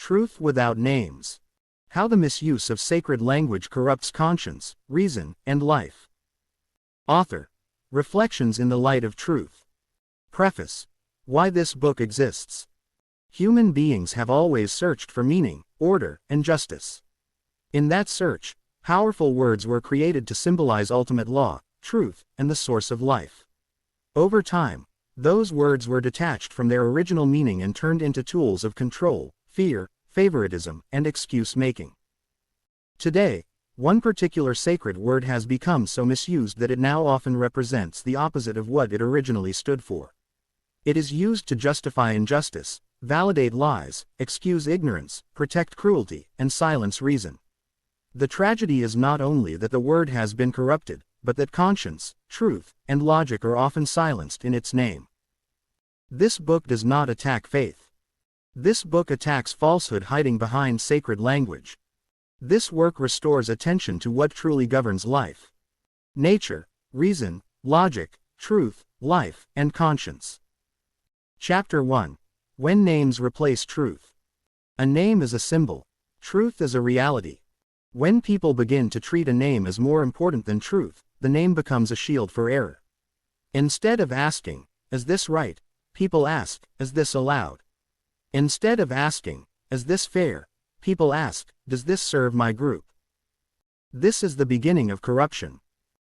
Truth without names. How the misuse of sacred language corrupts conscience, reason, and life. Author. Reflections in the Light of Truth. Preface. Why this book exists. Human beings have always searched for meaning, order, and justice. In that search, powerful words were created to symbolize ultimate law, truth, and the source of life. Over time, those words were detached from their original meaning and turned into tools of control, fear, favoritism, and excuse-making. Today, one particular sacred word has become so misused that it now often represents the opposite of what it originally stood for. It is used to justify injustice, validate lies, excuse ignorance, protect cruelty, and silence reason. The tragedy is not only that the word has been corrupted, but that conscience, truth, and logic are often silenced in its name. This book does not attack faith. This book attacks falsehood hiding behind sacred language. This work restores attention to what truly governs life. Nature, reason, logic, truth, life, and conscience. Chapter 1. When names replace truth. A name is a symbol. Truth is a reality. When people begin to treat a name as more important than truth, the name becomes a shield for error. Instead of asking, "Is this right?" people ask, "Is this allowed?" Instead of asking, "Is this fair?" people ask, "Does this serve my group?" This is the beginning of corruption.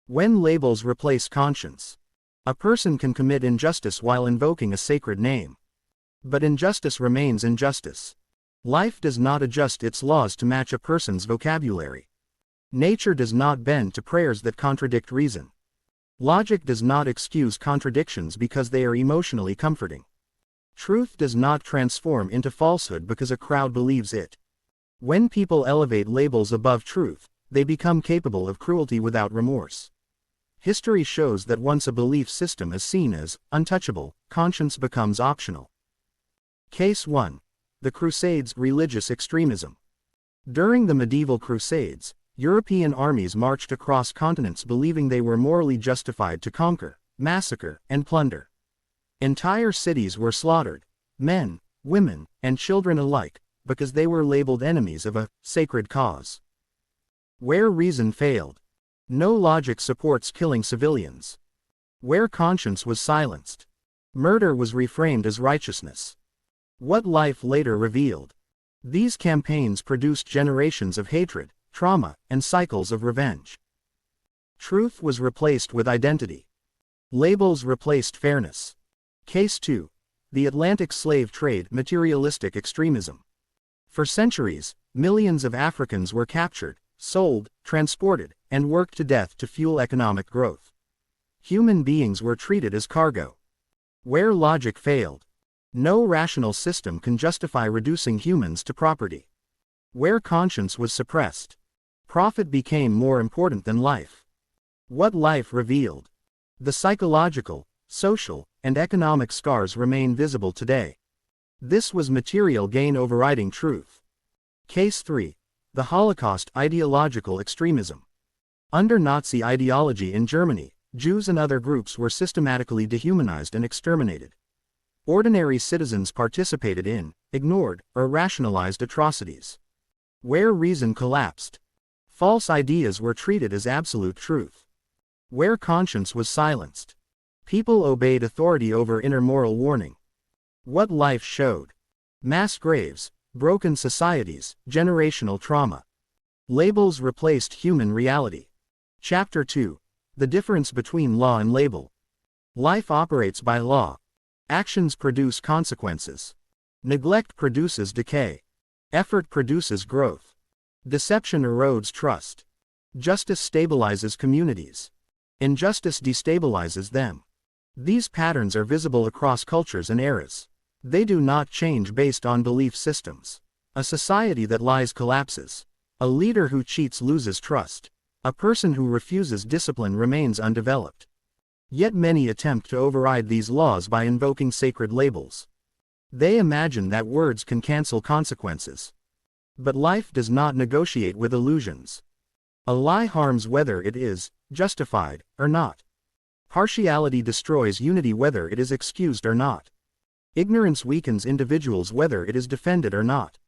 When labels replace conscience. A person can commit injustice while invoking a sacred name. But injustice remains injustice. Life does not adjust its laws to match a person's vocabulary. Nature does not bend to prayers that contradict reason. Logic does not excuse contradictions because they are emotionally comforting. Truth does not transform into falsehood because a crowd believes it. When people elevate labels above truth, they become capable of cruelty without remorse. History shows that once a belief system is seen as untouchable, conscience becomes optional. Case 1. The Crusades, religious extremism. During the medieval Crusades, European armies marched across continents believing they were morally justified to conquer, massacre, and plunder. Entire cities were slaughtered, men, women, and children alike, because they were labeled enemies of a sacred cause. Where reason failed. No logic supports killing civilians. Where conscience was silenced. Murder was reframed as righteousness. What life later revealed. These campaigns produced generations of hatred, trauma, and cycles of revenge. Truth was replaced with identity. Labels replaced fairness. Case 2. The Atlantic slave trade, materialistic extremism. For centuries, millions of Africans were captured, sold, transported, and worked to death to fuel economic growth. Human beings were treated as cargo. Where logic failed. No rational system can justify reducing humans to property. Where conscience was suppressed. Profit became more important than life. What life revealed. The psychological, social, and economic scars remain visible today. This was material gain overriding truth. Case 3. The Holocaust, ideological extremism. Under Nazi ideology in Germany, Jews and other groups were systematically dehumanized and exterminated. Ordinary citizens participated in, ignored, or rationalized atrocities. Where reason collapsed. False ideas were treated as absolute truth. Where conscience was silenced. People obeyed authority over inner moral warning. What life showed. Mass graves, broken societies, generational trauma. Labels replaced human reality. Chapter 2. The difference between law and label. Life operates by law. Actions produce consequences. Neglect produces decay. Effort produces growth. Deception erodes trust. Justice stabilizes communities. Injustice destabilizes them. These patterns are visible across cultures and eras. They do not change based on belief systems. A society that lies collapses. A leader who cheats loses trust. A person who refuses discipline remains undeveloped. Yet many attempt to override these laws by invoking sacred labels. They imagine that words can cancel consequences. But life does not negotiate with illusions. A lie harms whether it is justified or not. Partiality destroys unity whether it is excused or not. Ignorance weakens individuals whether it is defended or not.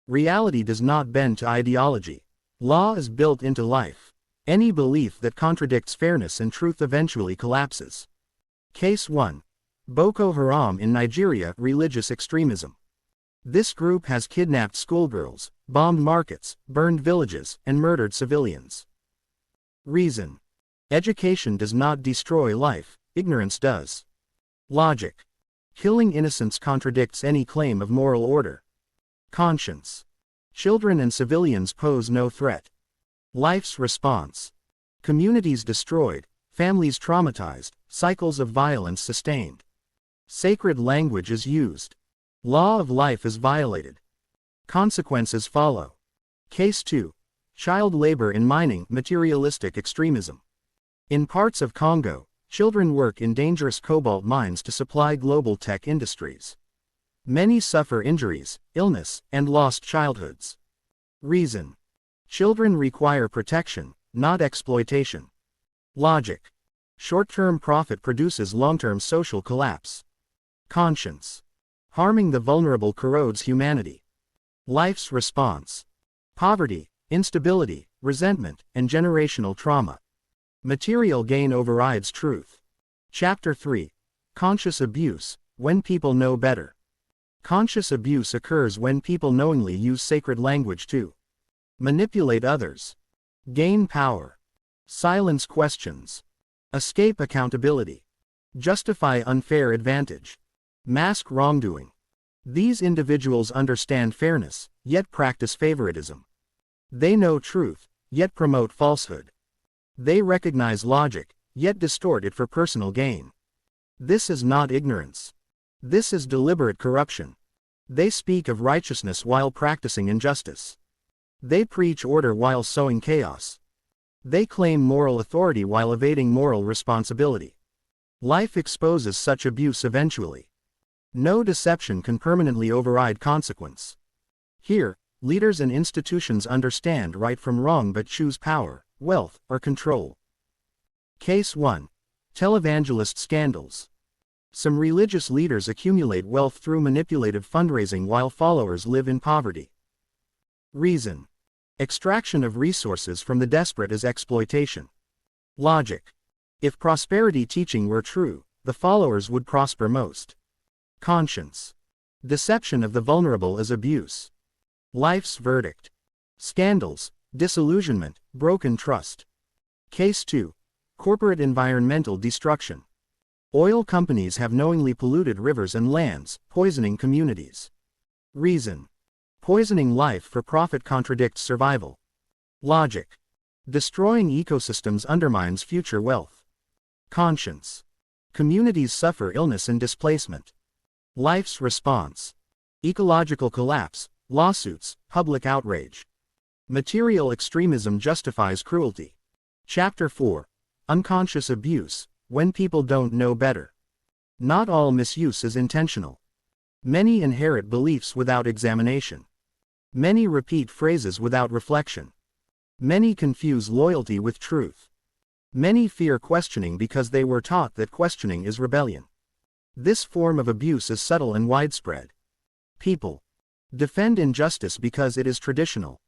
Reality does not bend to ideology. Law is built into life. Any belief that contradicts fairness and truth eventually collapses. Case 1. Boko Haram in Nigeria. Religious extremism. This group has kidnapped schoolgirls, bombed markets, burned villages, and murdered civilians. Reason. Education does not destroy life, ignorance does. Logic. Killing innocents contradicts any claim of moral order. Conscience. Children and civilians pose no threat. Life's response. Communities destroyed, families traumatized, cycles of violence sustained. Sacred language is used. Law of life is violated. Consequences follow. Case 2. Child labor in mining. Materialistic extremism. In parts of Congo, children work in dangerous cobalt mines to supply global tech industries. Many suffer injuries, illness, and lost childhoods. Reason. Children require protection, not exploitation. Logic. Short-term profit produces long-term social collapse. Conscience. Harming the vulnerable corrodes humanity. Life's response. Poverty, instability, resentment, and generational trauma. Material gain overrides truth. Chapter 3. Conscious abuse, when people know better. Conscious abuse occurs when people knowingly use sacred language to manipulate others, gain power, silence questions, escape accountability, justify unfair advantage, mask wrongdoing. These individuals understand fairness, yet practice favoritism. They know truth, yet promote falsehood. They recognize logic, yet distort it for personal gain. This is not ignorance. This is deliberate corruption. They speak of righteousness while practicing injustice. They preach order while sowing chaos. They claim moral authority while evading moral responsibility. Life exposes such abuse eventually. No deception can permanently override consequence. Here, leaders and institutions understand right from wrong but choose power, wealth, or control. Case 1. Televangelist scandals. Some religious leaders accumulate wealth through manipulative fundraising while followers live in poverty. Reason. Extraction of resources from the desperate is exploitation. Logic. If prosperity teaching were true, the followers would prosper most. Conscience. Deception of the vulnerable is abuse. Life's verdict. Scandals, disillusionment, broken trust. Case 2. Corporate environmental destruction. Oil companies have knowingly polluted rivers and lands, poisoning communities. Reason. Poisoning life for profit contradicts survival. Logic. Destroying ecosystems undermines future wealth. Conscience. Communities suffer illness and displacement. Life's response. Ecological collapse, lawsuits, public outrage. Material extremism justifies cruelty. Chapter 4. Unconscious abuse, when people don't know better. Not all misuse is intentional. Many inherit beliefs without examination. Many repeat phrases without reflection. Many confuse loyalty with truth. Many fear questioning because they were taught that questioning is rebellion. This form of abuse is subtle and widespread. People defend injustice because it is traditional.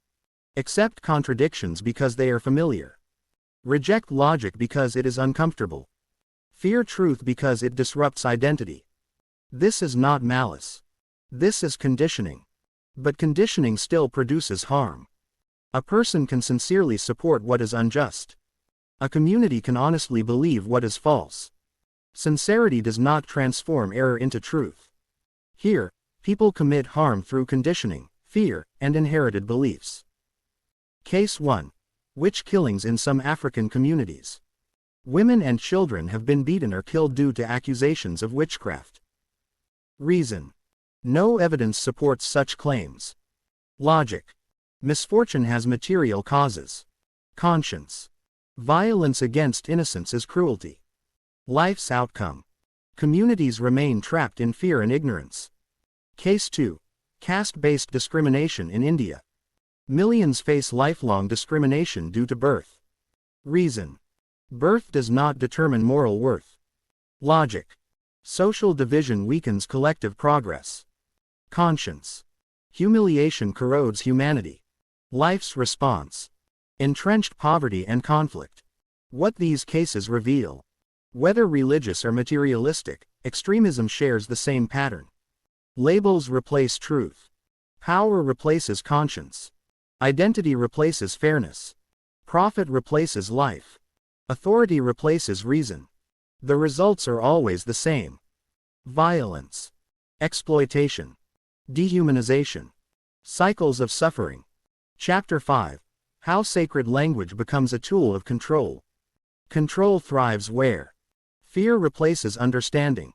Accept contradictions because they are familiar. Reject logic because it is uncomfortable. Fear truth because it disrupts identity. This is not malice. This is conditioning. But conditioning still produces harm. A person can sincerely support what is unjust. A community can honestly believe what is false. Sincerity does not transform error into truth. Here, people commit harm through conditioning, fear, and inherited beliefs. Case 1. Witch killings in some African communities. Women and children have been beaten or killed due to accusations of witchcraft. Reason. No evidence supports such claims. Logic. Misfortune has material causes. Conscience. Violence against innocence is cruelty. Life's outcome. Communities remain trapped in fear and ignorance. Case 2. Caste-based discrimination in India. Millions face lifelong discrimination due to birth. Reason. Birth does not determine moral worth. Logic. Social division weakens collective progress. Conscience. Humiliation corrodes humanity. Life's response. Entrenched poverty and conflict. What these cases reveal. Whether religious or materialistic, extremism shares the same pattern. Labels replace truth. Power replaces conscience. Identity replaces fairness. Profit replaces life. Authority replaces reason. The results are always the same. Violence. Exploitation. Dehumanization. Cycles of suffering. Chapter 5. How sacred language becomes a tool of control. Control thrives where fear replaces understanding.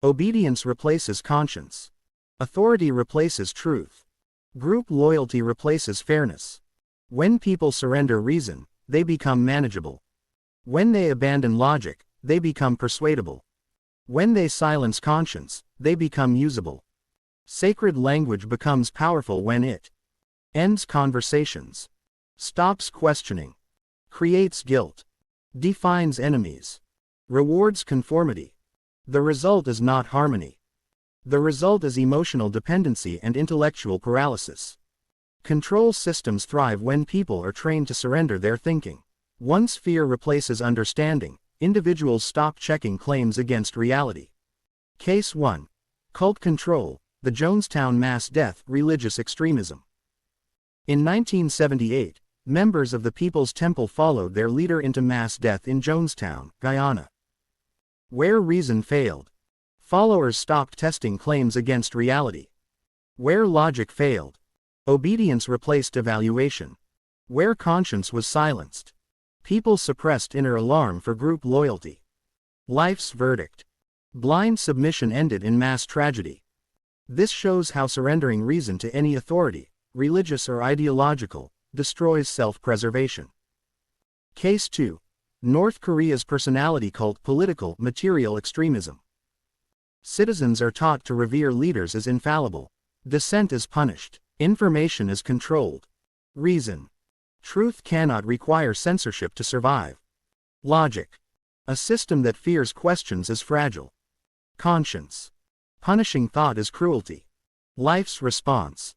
Obedience replaces conscience. Authority replaces truth. Group loyalty replaces fairness. When people surrender reason, they become manageable. When they abandon logic, they become persuadable. When they silence conscience, they become usable. Sacred language becomes powerful when it ends conversations, stops questioning, creates guilt, defines enemies, rewards conformity. The result is not harmony. The result is emotional dependency and intellectual paralysis. Control systems thrive when people are trained to surrender their thinking. Once fear replaces understanding, individuals stop checking claims against reality. Case 1. Cult control, the Jonestown mass death, religious extremism. In 1978, members of the People's Temple followed their leader into mass death in Jonestown, Guyana. Where reason failed, followers stopped testing claims against reality. Where logic failed, obedience replaced evaluation. Where conscience was silenced, people suppressed inner alarm for group loyalty. Life's verdict. Blind submission ended in mass tragedy. This shows how surrendering reason to any authority, religious or ideological, destroys self-preservation. Case 2. North Korea's personality cult, political, material extremism. Citizens are taught to revere leaders as infallible. Dissent is punished. Information is controlled. Reason. Truth cannot require censorship to survive. Logic. A system that fears questions is fragile. Conscience. Punishing thought is cruelty. Life's response.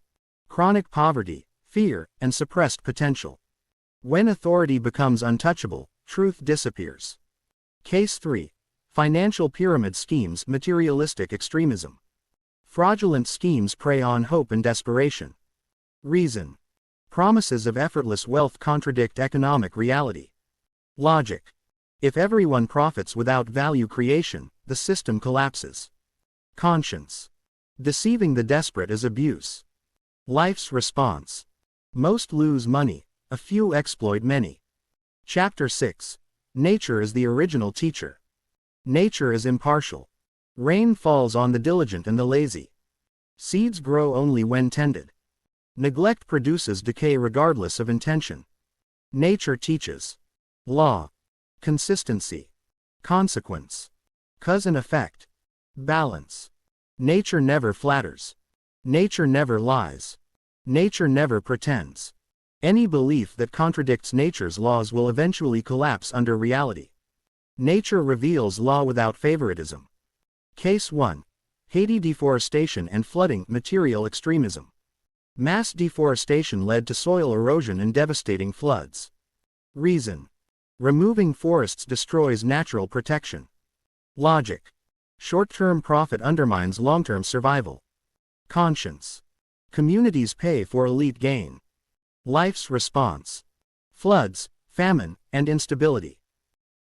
Chronic poverty, fear, and suppressed potential. When authority becomes untouchable, truth disappears. Case 3. Financial pyramid schemes, materialistic extremism. Fraudulent schemes prey on hope and desperation. Reason. Promises of effortless wealth contradict economic reality. Logic. If everyone profits without value creation, the system collapses. Conscience. Deceiving the desperate is abuse. Life's response. Most lose money, a few exploit many. Chapter 6. Nature is the original teacher. Nature is impartial. Rain falls on the diligent and the lazy. Seeds grow only when tended. Neglect produces decay regardless of intention. Nature teaches. Law. Consistency. Consequence. Cause and effect. Balance. Nature never flatters. Nature never lies. Nature never pretends. Any belief that contradicts nature's laws will eventually collapse under reality. Nature reveals law without favoritism. Case 1. Haiti deforestation and flooding, material extremism. Mass deforestation led to soil erosion and devastating floods. Reason. Removing forests destroys natural protection. Logic. Short-term profit undermines long-term survival. Conscience. Communities pay for elite gain. Life's response. Floods, famine, and instability.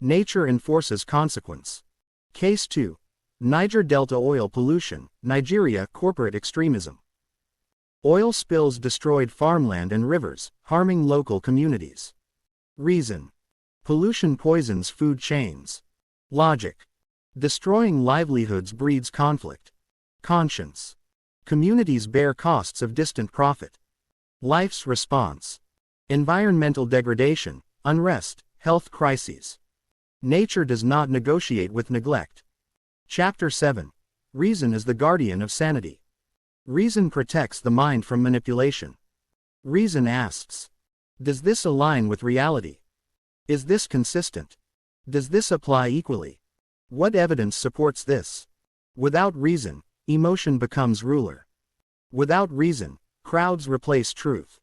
Nature enforces consequence. Case 2. Niger Delta oil pollution, Nigeria, corporate extremism. Oil spills destroyed farmland and rivers, harming local communities. Reason. Pollution poisons food chains. Logic. Destroying livelihoods breeds conflict. Conscience. Communities bear costs of distant profit. Life's response. Environmental degradation, unrest, health crises. Nature does not negotiate with neglect. Chapter 7. Reason is the guardian of sanity. Reason protects the mind from manipulation. Reason asks, does this align with reality? Is this consistent? Does this apply equally? What evidence supports this? Without reason, emotion becomes ruler. Without reason, Crowds replace truth.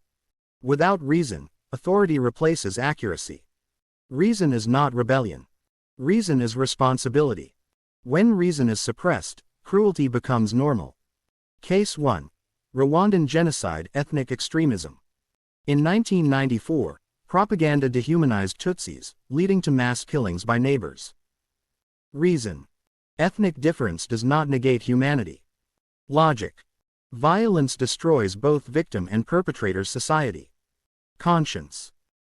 Without reason, authority replaces accuracy. Reason is not rebellion. Reason is responsibility. When reason is suppressed, cruelty becomes normal. Case 1. Rwandan genocide, ethnic extremism. In 1994, propaganda dehumanized Tutsis, leading to mass killings by neighbors. Reason. Ethnic difference does not negate humanity. Logic. Violence destroys both victim and perpetrator's society. Conscience.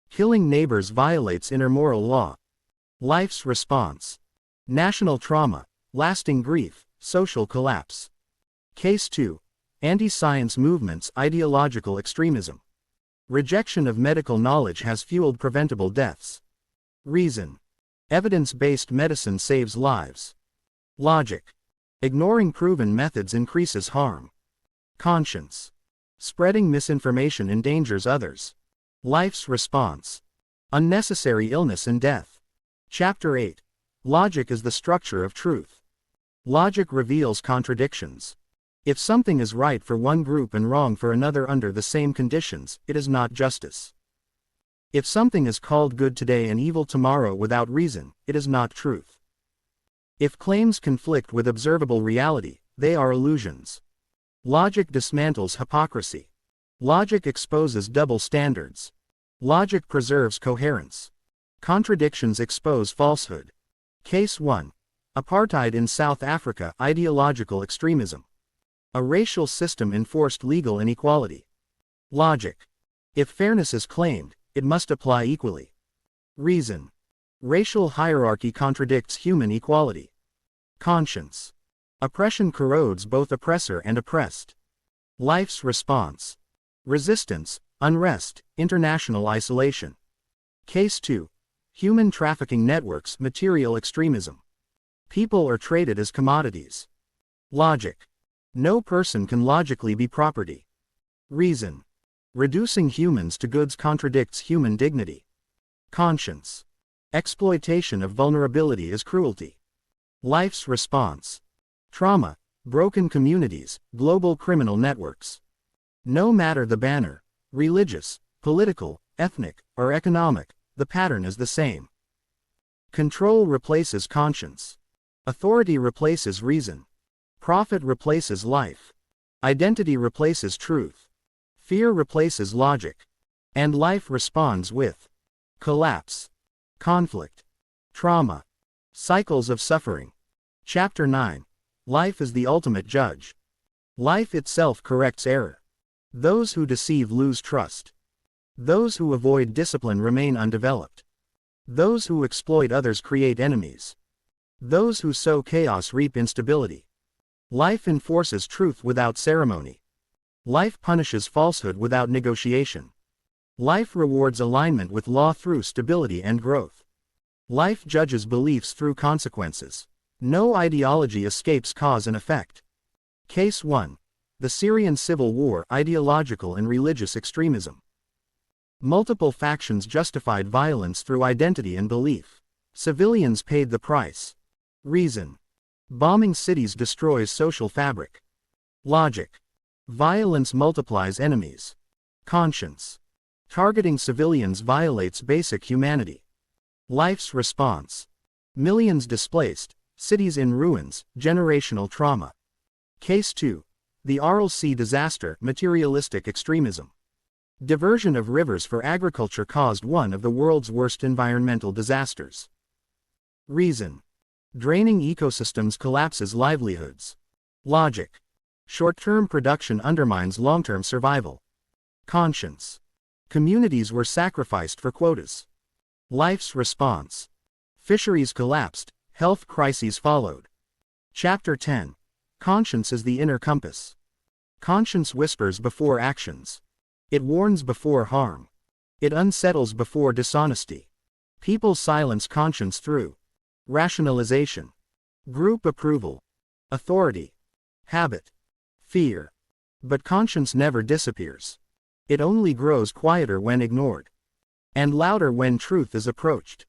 Killing neighbors violates intermoral law. Life's response. National trauma, lasting grief, social collapse. Case 2. Anti-science movements, ideological extremism. Rejection of medical knowledge has fueled preventable deaths. Reason. Evidence-based medicine saves lives. Logic. Ignoring proven methods increases harm. Conscience. Spreading misinformation endangers others. Life's response. Unnecessary illness and death. Chapter 8. Logic is the structure of truth. Logic reveals contradictions. If something is right for one group and wrong for another under the same conditions, it is not justice. If something is called good today and evil tomorrow without reason, it is not truth. If claims conflict with observable reality, they are illusions. Logic dismantles hypocrisy. Logic exposes double standards. Logic preserves coherence. Contradictions expose falsehood. Case 1. Apartheid in South Africa, ideological extremism. A racial system enforced legal inequality. Logic. If fairness is claimed, it must apply equally. Reason. Racial hierarchy contradicts human equality. Conscience. Oppression corrodes both oppressor and oppressed. Life's response. Resistance, unrest, international isolation. Case 2. Human trafficking networks, material extremism. People are traded as commodities. Logic. No person can logically be property. Reason. Reducing humans to goods contradicts human dignity. Conscience. Exploitation of vulnerability is cruelty. Life's response. Trauma, broken communities, global criminal networks. No matter the banner, religious, political, ethnic, or economic, the pattern is the same. Control replaces conscience. Authority replaces reason. Profit replaces life. Identity replaces truth. Fear replaces logic. And life responds with collapse, conflict, trauma, cycles of suffering. Chapter 9. Life is the ultimate judge. Life itself corrects error. Those who deceive lose trust. Those who avoid discipline remain undeveloped. Those who exploit others create enemies. Those who sow chaos reap instability. Life enforces truth without ceremony. Life punishes falsehood without negotiation. Life rewards alignment with law through stability and growth. Life judges beliefs through consequences. No ideology escapes cause and effect. Case 1. The Syrian Civil War, ideological and religious extremism. Multiple factions justified violence through identity and belief. Civilians paid the price. Reason. Bombing cities destroys social fabric. Logic. Violence multiplies enemies. Conscience. Targeting civilians violates basic humanity. Life's response. Millions displaced, cities in ruins, generational trauma. Case 2. The Aral Sea disaster, materialistic extremism. Diversion of rivers for agriculture caused one of the world's worst environmental disasters. Reason. Draining ecosystems collapses livelihoods. Logic. Short-term production undermines long-term survival. Conscience. Communities were sacrificed for quotas. Life's response. Fisheries collapsed, health crises followed. Chapter 10. Conscience is the inner compass. Conscience whispers before actions. It warns before harm. It unsettles before dishonesty. People silence conscience through rationalization, group approval, authority, habit, fear. But conscience never disappears. It only grows quieter when ignored, and louder when truth is approached.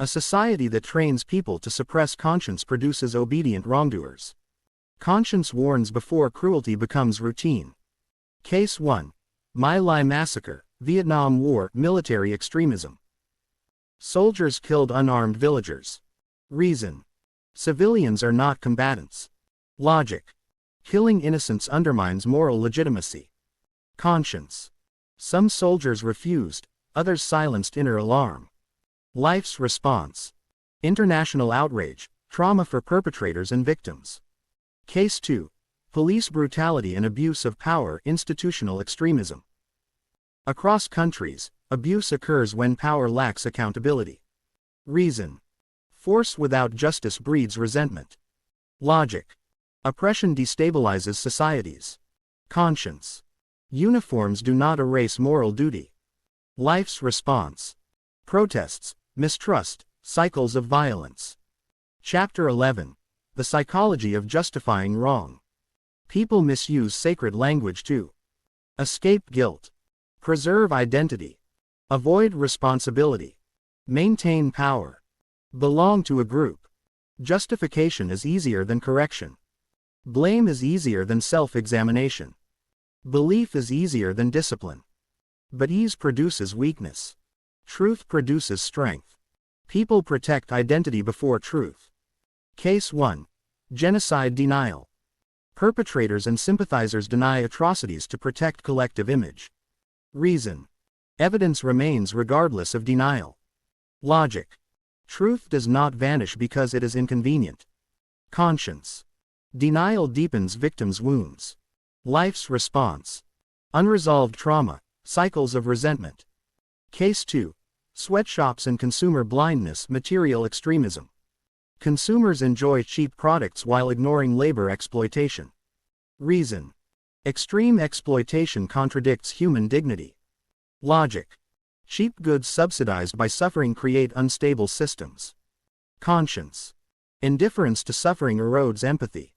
A society that trains people to suppress conscience produces obedient wrongdoers. Conscience warns before cruelty becomes routine. Case 1. My Lai Massacre, Vietnam War, military extremism. Soldiers killed unarmed villagers. Reason. Civilians are not combatants. Logic. Killing innocents undermines moral legitimacy. Conscience. Some soldiers refused, others silenced inner alarm. Life's response. International outrage, trauma for perpetrators and victims. Case 2. Police brutality and abuse of power, institutional extremism. Across countries, abuse occurs when power lacks accountability. Reason. Force without justice breeds resentment. Logic. Oppression destabilizes societies. Conscience. Uniforms do not erase moral duty. Life's response. Protests, mistrust, cycles of violence. Chapter 11. The psychology of justifying wrong. People misuse sacred language to escape guilt, preserve identity, avoid responsibility, maintain power, belong to a group. Justification is easier than correction. Blame is easier than self-examination. Belief is easier than discipline. But ease produces weakness. Truth produces strength. People protect identity before truth. Case 1. Genocide denial. Perpetrators and sympathizers deny atrocities to protect collective image. Reason. Evidence remains regardless of denial. Logic. Truth does not vanish because it is inconvenient. Conscience. Denial deepens victims' wounds. Life's response. Unresolved trauma, cycles of resentment. Case 2. Sweatshops and consumer blindness, material extremism. Consumers enjoy cheap products while ignoring labor exploitation. Reason. Extreme exploitation contradicts human dignity. Logic. Cheap goods subsidized by suffering create unstable systems. Conscience. Indifference to suffering erodes empathy.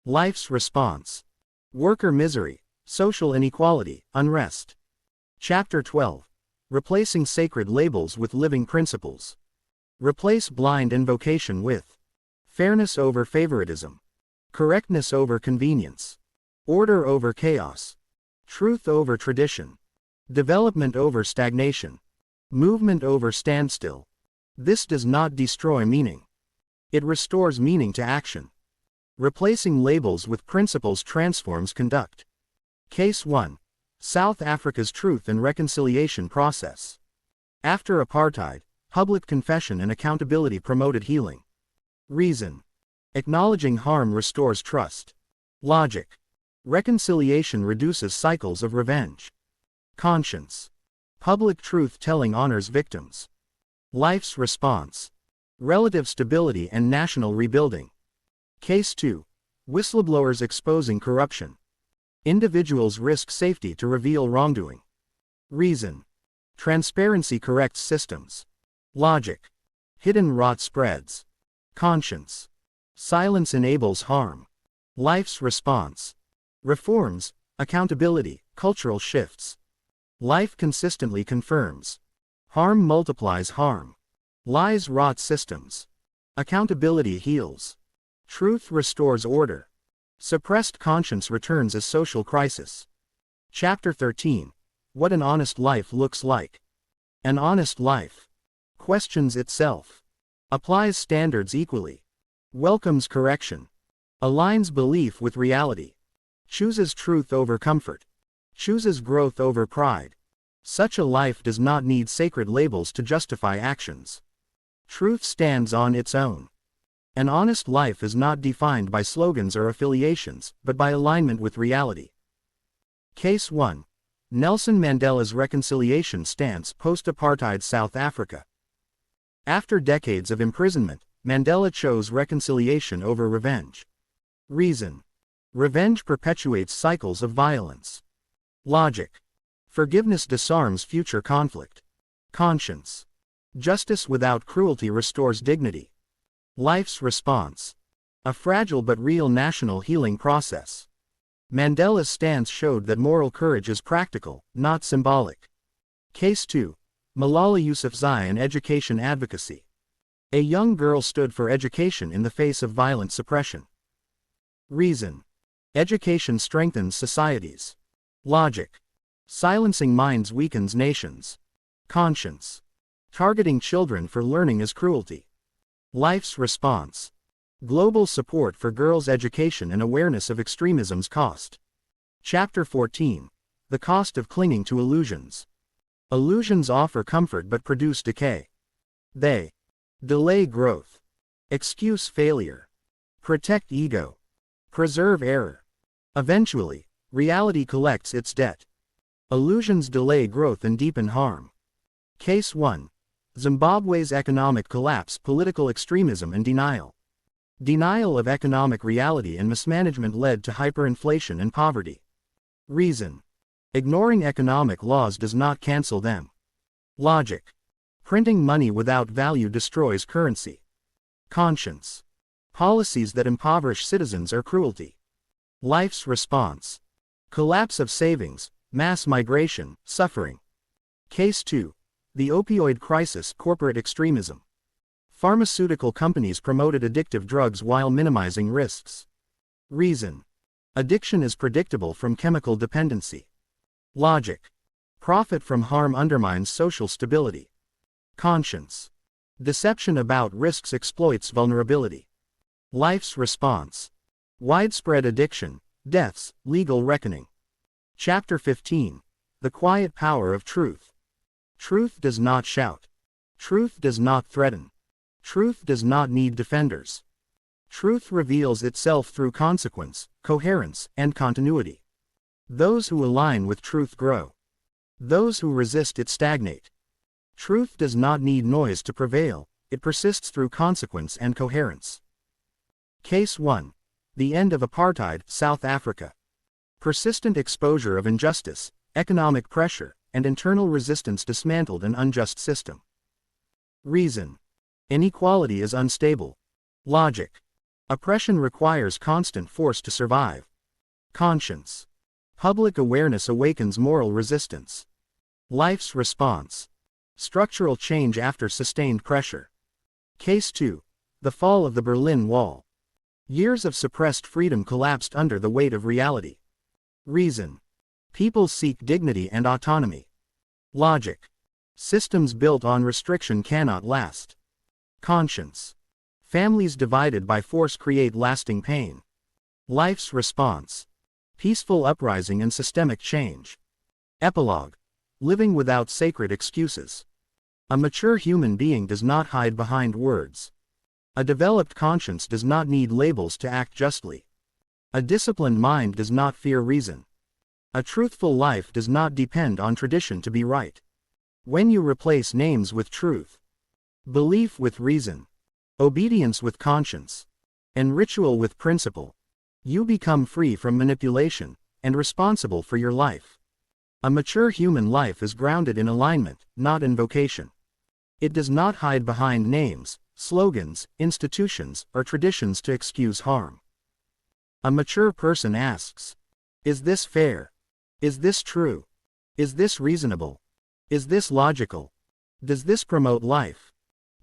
Life's response. Worker misery, social inequality, unrest. Chapter 12. Replacing sacred labels with living principles. Replace blind invocation with fairness over favoritism, correctness over convenience, order over chaos, truth over tradition, development over stagnation, movement over standstill. This does not destroy meaning. It restores meaning to action. Replacing labels with principles transforms conduct. Case 1. South Africa's Truth and Reconciliation Process. After apartheid, public confession and accountability promoted healing. Reason. Acknowledging harm restores trust. Logic. Reconciliation reduces cycles of revenge. Conscience. Public truth-telling honors victims. Life's response. Relative stability and national rebuilding. Case 2. Whistleblowers exposing corruption. Individuals risk safety to reveal wrongdoing. Reason. Transparency corrects systems. Logic. Hidden rot spreads. Conscience. Silence enables harm. Life's response. Reforms, accountability, cultural shifts. Life consistently confirms. Harm multiplies harm. Lies rot systems. Accountability heals. Truth restores order. Suppressed conscience returns as social crisis. Chapter 13. What an honest life looks like. An honest life questions itself, applies standards equally, welcomes correction, aligns belief with reality, chooses truth over comfort, chooses growth over pride. Such a life does not need sacred labels to justify actions. Truth stands on its own. An honest life is not defined by slogans or affiliations, but by alignment with reality. Case 1. Nelson Mandela's reconciliation stance post-apartheid South Africa. After decades of imprisonment, Mandela chose reconciliation over revenge. Reason. Revenge perpetuates cycles of violence. Logic. Forgiveness disarms future conflict. Conscience. Justice without cruelty restores dignity. Life's response. A fragile but real national healing process. Mandela's stance showed that moral courage is practical, not symbolic. Case 2. Malala Yousafzai and education advocacy. A young girl stood for education in the face of violent suppression. Reason. Education strengthens societies. Logic. Silencing minds weakens nations. Conscience. Targeting children for learning is cruelty. Life's response. Global support for girls' education and awareness of extremism's cost. Chapter 14. The cost of clinging to illusions. Illusions offer comfort but produce decay. They delay growth, excuse failure, protect ego, preserve error. Eventually, reality collects its debt. Illusions delay growth and deepen harm. Case 1. Zimbabwe's economic collapse, political extremism and denial. Denial of economic reality and mismanagement led to hyperinflation and poverty. Reason. Ignoring economic laws does not cancel them. Logic. Printing money without value destroys currency. Conscience. Policies that impoverish citizens are cruelty. Life's response. Collapse of savings, mass migration, suffering. Case 2. The opioid crisis, corporate extremism. Pharmaceutical companies promoted addictive drugs while minimizing risks. Reason. Addiction is predictable from chemical dependency. Logic. Profit from harm undermines social stability. Conscience. Deception about risks exploits vulnerability. Life's response. Widespread addiction, deaths, legal reckoning. Chapter 15. The quiet power of truth. Truth does not shout. Truth does not threaten. Truth does not need defenders. Truth reveals itself through consequence, coherence, and continuity. Those who align with truth grow. Those who resist it stagnate. Truth does not need noise to prevail, it persists through consequence and coherence. Case 1. The end of apartheid, South Africa. Persistent exposure of injustice, economic pressure, and internal resistance dismantled an unjust system. Reason. Inequality is unstable. Logic. Oppression requires constant force to survive. Conscience. Public awareness awakens moral resistance. Life's response. Structural change after sustained pressure. Case 2. The fall of the Berlin Wall. Years of suppressed freedom collapsed under the weight of reality. Reason. People seek dignity and autonomy. Logic. Systems built on restriction cannot last. Conscience. Families divided by force create lasting pain. Life's response. Peaceful uprising and systemic change. Epilogue. Living without sacred excuses. A mature human being does not hide behind words. A developed conscience does not need labels to act justly. A disciplined mind does not fear reason. A truthful life does not depend on tradition to be right. When you replace names with truth, belief with reason, obedience with conscience, and ritual with principle, you become free from manipulation and responsible for your life. A mature human life is grounded in alignment, not in vocation. It does not hide behind names, slogans, institutions, or traditions to excuse harm. A mature person asks, is this fair? Is this true? Is this reasonable? Is this logical? Does this promote life?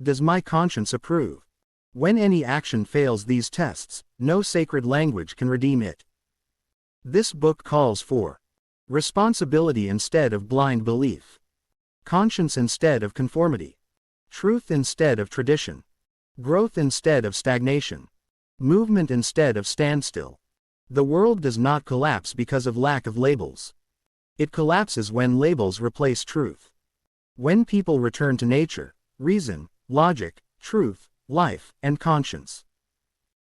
Does my conscience approve? When any action fails these tests, no sacred language can redeem it. This book calls for responsibility instead of blind belief, conscience instead of conformity, truth instead of tradition, growth instead of stagnation, movement instead of standstill. The world does not collapse because of lack of labels. It collapses when labels replace truth. When people return to nature, reason, logic, truth, life, and conscience,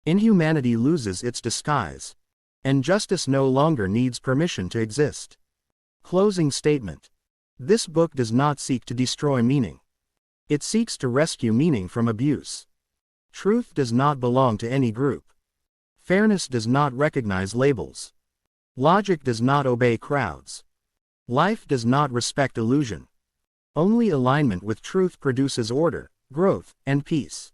inhumanity loses its disguise, and justice no longer needs permission to exist. Closing statement. This book does not seek to destroy meaning. It seeks to rescue meaning from abuse. Truth does not belong to any group. Fairness does not recognize labels. Logic does not obey crowds. Life does not respect illusion. Only alignment with truth produces order, growth, and peace.